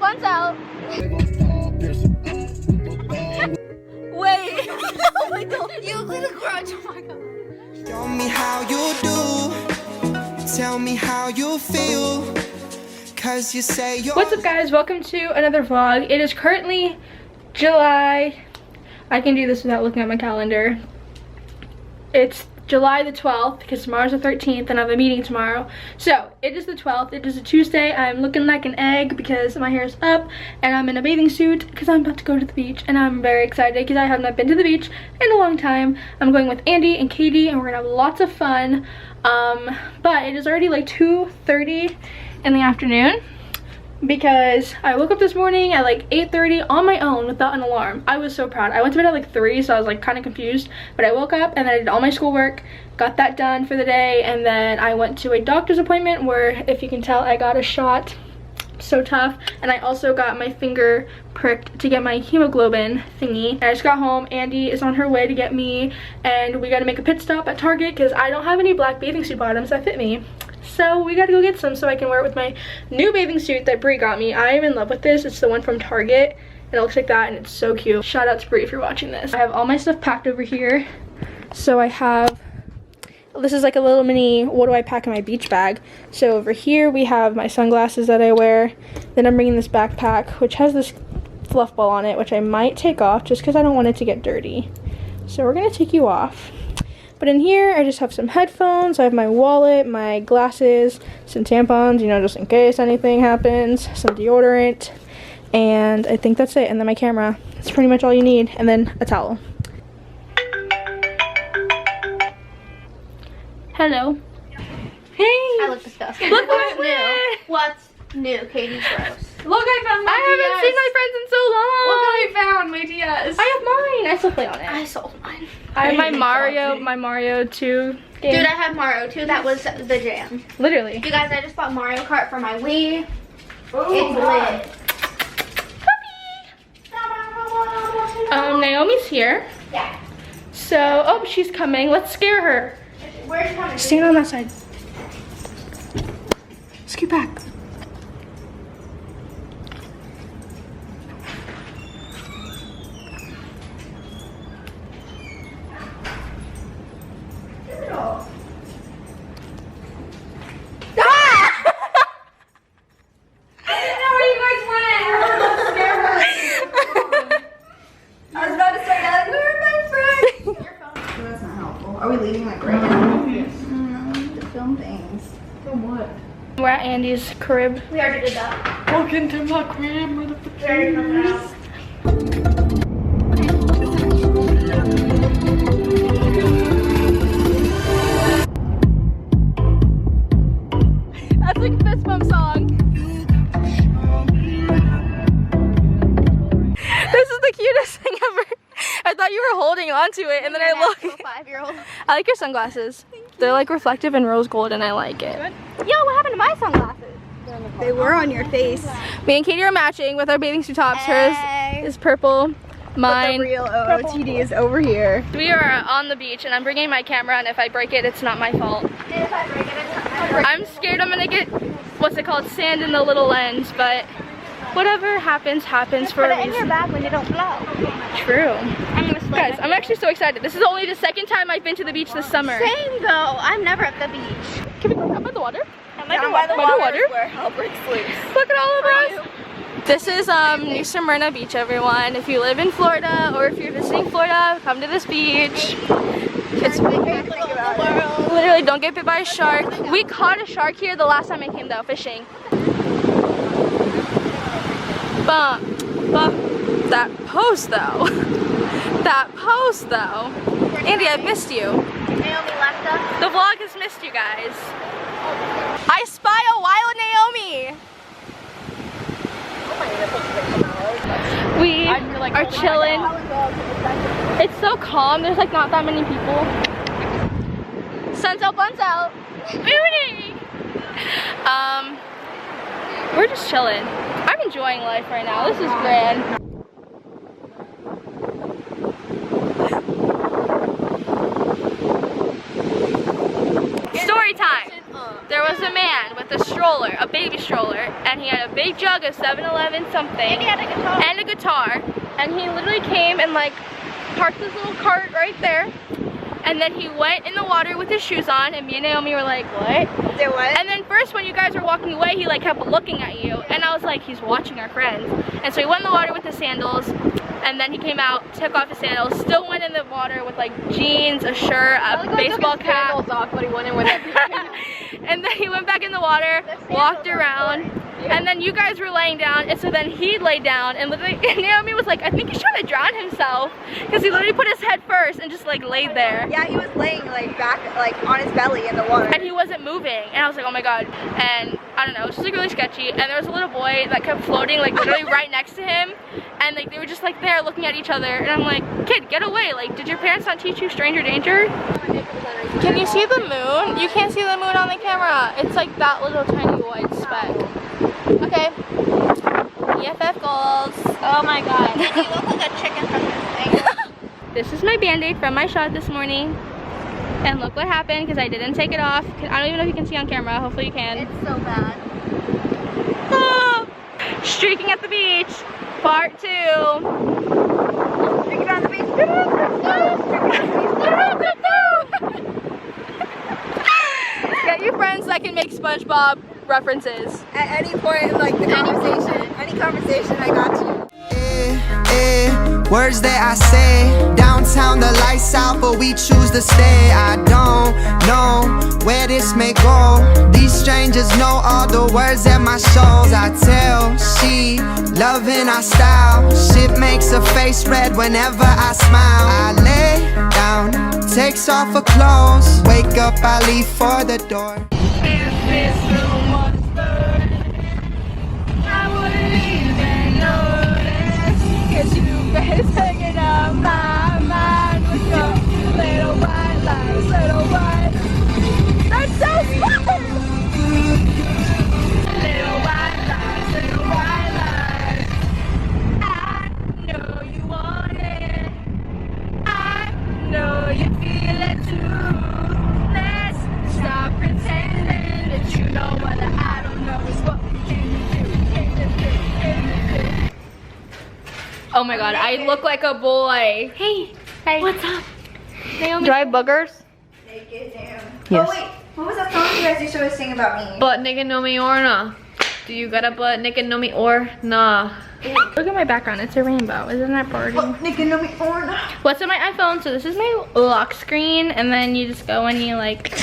buns out. Wait. Oh my god. You little grudge. Oh my god. Show me how you do. Tell me how you feel. Cause you say you're... What's up guys? Welcome to another vlog. It is currently July. I can do this without looking at my calendar. It's July the 12th because tomorrow's the 13th and I have a meeting tomorrow. So it is the 12th. It is a Tuesday. I'm looking like an egg because my hair is up and I'm in a bathing suit because I'm about to go to the beach, and I'm very excited because I have not been to the beach in a long time. I'm going with Andy and Katie and we're gonna have lots of fun. But it is already like 2:30 in the afternoon because I woke up this morning at like 8:30 on my own without an alarm. I was so proud. I went to bed at like 3, so I was like kind of confused, but I woke up and then I did all my schoolwork, got that done for the day, and then I went to a doctor's appointment where, if you can tell, I got a shot. So tough. And I also got my finger pricked to get my hemoglobin thingy. And I just got home. Andy is on her way to get me, and we gotta make a pit stop at Target because I don't have any black bathing suit bottoms that fit me. So we gotta go get some so I can wear it with my new bathing suit that Brie got me. I am in love with this. It's the one from Target. It looks like that and it's so cute. Shout out to Brie if you're watching this. I have all my stuff packed over here. So I have, this is like a little mini, what do I pack in my beach bag? So over here we have my sunglasses that I wear. Then I'm bringing this backpack, which has this fluff ball on it, which I might take off just because I don't want it to get dirty. So we're gonna take you off. But in here, I just have some headphones, I have my wallet, my glasses, some tampons, you know, just in case anything happens, some deodorant, and I think that's it. And then my camera. That's pretty much all you need. And then a towel. Hello. Hey! I look disgusting. Look What's what's new? new! What's new? Katie's gross. Look, I found my I haven't seen my friends in so long! Look what I found, my DS. I have mine! I still play on it. I sold mine. I have my Salty. Mario 2 game. Dude, I have Mario 2. That was the jam. Literally. You guys, I just bought Mario Kart for my Wii. Oh, It's God. lit. Naomi's here. Yeah. So, oh, she's coming. Let's scare her. Where's she coming? Stand on that side. Scoot back. Are we leaving like right now? To film things. Film what? We're at Andy's crib. We already did that. Welcome to my crib, motherfucker. That's like a fist bump song. This is the cutest thing ever. I thought you were holding on to it, and then I look. 5-year-old. I like your sunglasses. They're like reflective and rose gold, and I like it. Yo, what happened to my sunglasses? They were on your face. Me and Katie are matching with our bathing suit tops. Hey. Hers is purple. But Mine. the real OOTD is over here. We are on the beach, and I'm bringing my camera, and if I break it, it's not my fault. If I break it, it's not my fault. I'm scared I'm gonna get, what's it called, sand in the little lens, but whatever happens, happens for Put a it in your reason. bag when you don't blow. True. I'm gonna slip. Guys, I'm actually so excited. This is only the second time I've been to the beach this summer. Same though. I'm never at the beach. Can we go down by the water? Down by the water? where Halbert sleeps. Look at all of us. This is New Smyrna Beach, everyone. If you live in Florida or if you're visiting Florida, come to this beach. It's literally, don't get bit by a shark. We caught a shark here the last time I came though, fishing. But that pose though. That pose though. Andy, I've missed you. Naomi left us. The vlog has missed you guys. I spy a wild Naomi. We are chilling. It's so calm. There's like not that many people. Sun's out, buns out. Booty. We're just chilling. I'm enjoying life right now. This is grand. Story time. there was a man with a stroller, a baby stroller, and he had a big jug of 7-Eleven something. And he had a guitar. And a guitar. And he literally came and like parked his little cart right there. And then he went in the water with his shoes on, and me and Naomi were like, what? There was? And then first when you guys were walking away, he like kept looking at you. And I was like, he's watching our friends. And so he went in the water with his sandals, and then he came out, took off his sandals, still went in the water with like jeans, a shirt, a baseball cap. Off, but he went in with it. And then he went back in the water, walked around, and then you guys were laying down, and so then he laid down, and literally, and Naomi was like, I think he's trying to drown himself, because he literally put his head first and just like laid there. Yeah, he was laying like back, like on his belly in the water. And he wasn't moving, and I was like, oh my god. And I don't know, it was just like really sketchy. And there was a little boy that kept floating like literally right next to him, and like they were just like there looking at each other, and I'm like, kid, get away. Like, did your parents not teach you stranger danger? Can you see the moon? You can't see the moon on the camera. It's like that little tiny white speck. Okay. EFF goals. Oh my god. You look like a chicken from this thing. This is my band-aid from my shot this morning. And look what happened, because I didn't take it off. I don't even know if you can see on camera. Hopefully you can. It's so bad. Ah, streaking at the beach, part 2. Streaking on the beach. Get your friends that can make SpongeBob references. At any point in like the conversation, any conversation, I got you. Words that I say, downtown the lights out, but we choose to stay. I don't know where this may go. These strangers know all the words at my shows. I tell, she loving our style. Shit makes her face red whenever I smile. I lay down, takes off her clothes. Wake up, I leave for the door. It's hanging up my mind with your little white lies, little white. That's so fun! Little white lies, little white lies. I know you want it. I know you feel it too. Let's stop pretending that you know what I don't know is what we can do. Oh my god, I look like a boy. Hey, what's up? Naomi. Do I have boogers? Naked Naomi. Yes. Oh wait, what was that song you guys used to always sing about me? Butt naked no me or nah. Do you got a butt naked no me or nah? Look at my background, it's a rainbow. Isn't that pretty? Naked Naomi or not. What's on my iPhone? So this is my lock screen, and then you just go and you like,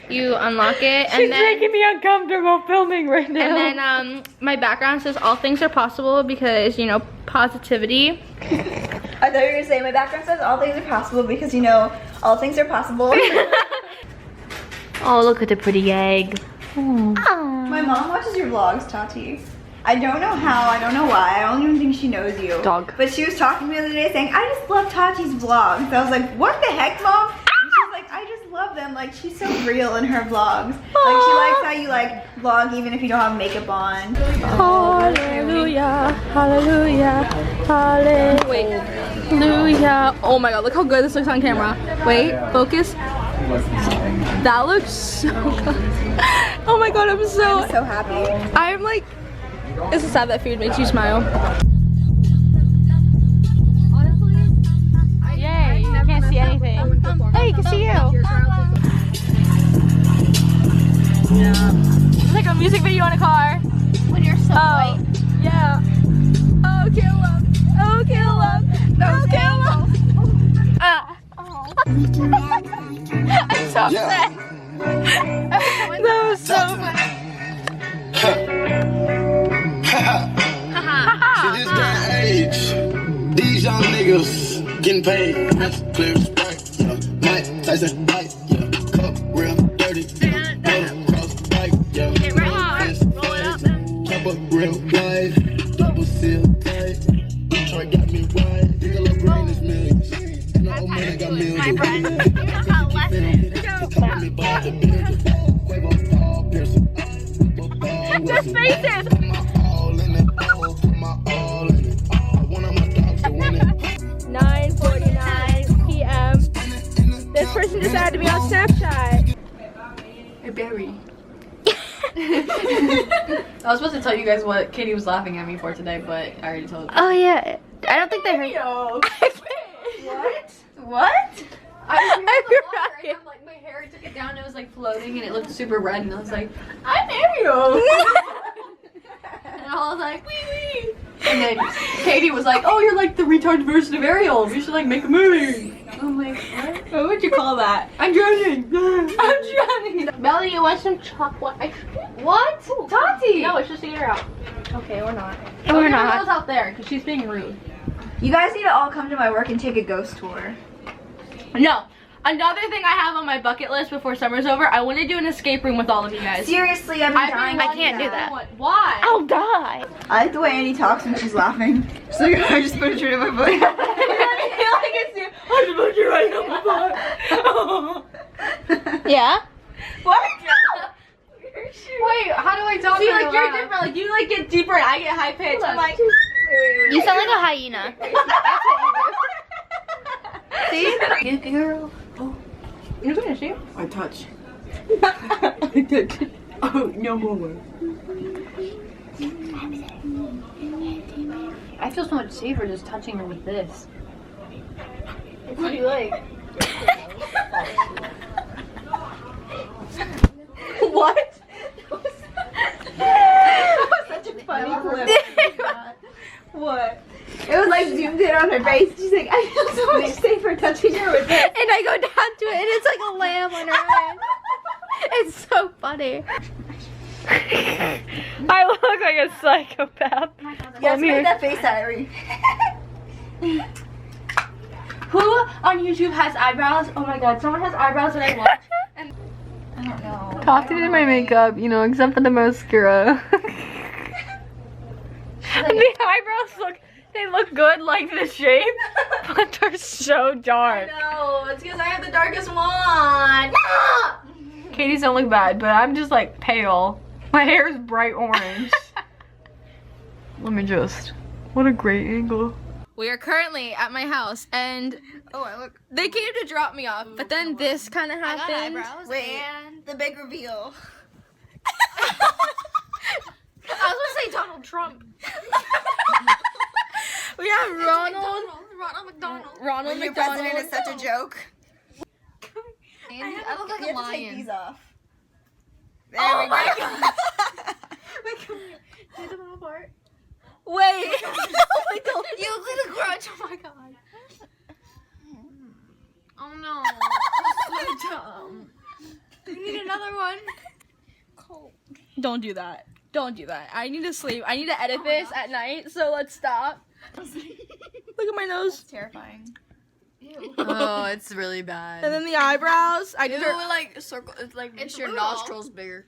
you unlock it, and She's then making me uncomfortable filming right now. and then my background says all things are possible because, you know, positivity. I thought you were gonna say my background says all things are possible because you know all things are possible. Oh, look at the pretty egg. My mom watches your vlogs, Tati. I don't know how, I don't know why, I don't even think she knows you. Dog. But she was talking to me the other day saying, I just love Tati's vlogs. I was like, what the heck, Mom? And she's like, I just love them. Like, she's so real in her vlogs. Like, she likes how you like vlog even if you don't have makeup on. Hallelujah, hallelujah, hallelujah. Oh my god, look how good this looks on camera. Wait, focus. That looks so good. Oh my god, I'm so happy. I'm like, it's so sad that food makes you smile. Yay, you can't see anything. Hey, you can see you. It's like a music video in a car. When you're so white. Yeah. Oh, kill him. Oh, kill him. Oh, kill him. I'm so upset. That was so funny. See this day and age, these young niggas getting paid. Clear sprite, yeah. Mike Tyson, Mike, yeah. Cup real dirty, cross bike, yeah. Get right on. Roll it up. Chop up real wide, double seal tight. Detroit got me wide, nigga love brain is millions. And the old man got millions. My friend. Call me by the building, Quavo, Paul Pearson. Just faces. 9:49 p.m. This person decided to be on Snapchat. Hey, Barry. I was supposed to tell you guys what Katie was laughing at me for today, but I already told you. Oh yeah, I don't think they heard. What? What? I was in the water and I'm like, my hair took it down and it was like floating and it looked super red and I was like, I'm Ariel. And I was like, wee wee. And then Katie was like, oh, you're like the retarded version of Ariel. We should like make a movie. I'm like, what? What would you call that? I'm drowning. I'm drowning. Melly, you want some chocolate ice cream? What? Tati. No, it's just a year out. Okay, we're not. We're not. Girls out there, because she's being rude. You guys need to all come to my work and take a ghost tour. No. Another thing I have on my bucket list before summer's over, I want to do an escape room with all of you guys. Seriously, I've been dying. I can't do that. Why? I'll die. I like the way Annie talks when she's laughing. So I just put a tree in my butt. I just put you right in my butt. Yeah. What? Wait, how do I talk See, to like, you? you're different. Like, you, like, get deeper and I get high pitched. I'm like, You sound like a hyena. That's what you do. See? Girl. you're gonna see? I touch. I touch. Oh, no more. I feel so much safer just touching her with this. What do you like? What? That was such a funny clip. What? It was like zoomed in on her face. She's like, I feel so much safer touching her with this. And I go down to it and it's like a lamb on her head. It's so funny. I look like a psychopath. Yes, make that face at her. Who on YouTube has eyebrows? Oh my god, someone has eyebrows that I watch. I don't know. Tati did my makeup, you know, except for the mascara. And the eyebrows they look good like the shape, but they're so dark. No, it's because I have the darkest one. Katie's don't look bad, but I'm just like pale. My hair is bright orange. Let me just, what a great angle. We are currently at my house and they came to drop me off, but then this kind of happened. Wait, the big reveal. I was gonna say Donald Trump. We have Ronald When your McDonald. president is such a joke. I look like You a have to take lion. these off. There Oh we my go. god. Wait, come here. Take them all apart. Wait. You look like a grudge. Oh my god. Oh no. That's so dumb. We need another one. Don't do that. Don't do that. I need to sleep. I need to edit this at night, so let's stop. Look at my nose. Terrifying. Oh, it's really bad. And then the eyebrows. I Ew, did it like circle. It's like makes your nostrils bigger.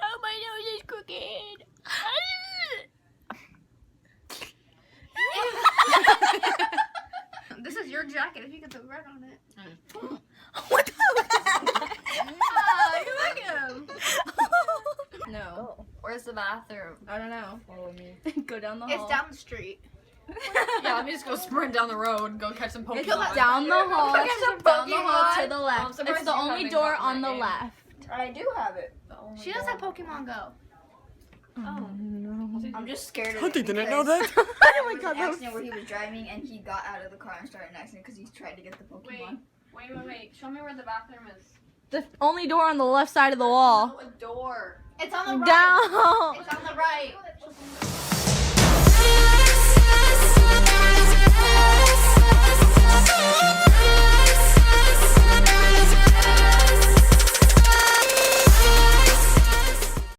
Oh, my nose is crooked. This is your jacket. If you get the red on it. What the? You like him? No. Where's the bathroom? I don't know. Follow me. Go down the hall. It's down the street. Yeah, let me just go sprint down the road, go catch some Pokemon. It's down the hall. Catch some Down the hall Pokemon. to the left. surprised It's the you only haven't door gotten on that the game. left. I do have it. She does have Pokemon Go. I'm just scared of I it. didn't know that. Oh my There was an accident where he was driving and he got out of the car and started an accident because he tried to get the Pokemon. Wait. Show me where the bathroom is. The only door on the left side of the wall. A door. It's on the right. Down. It's on the right.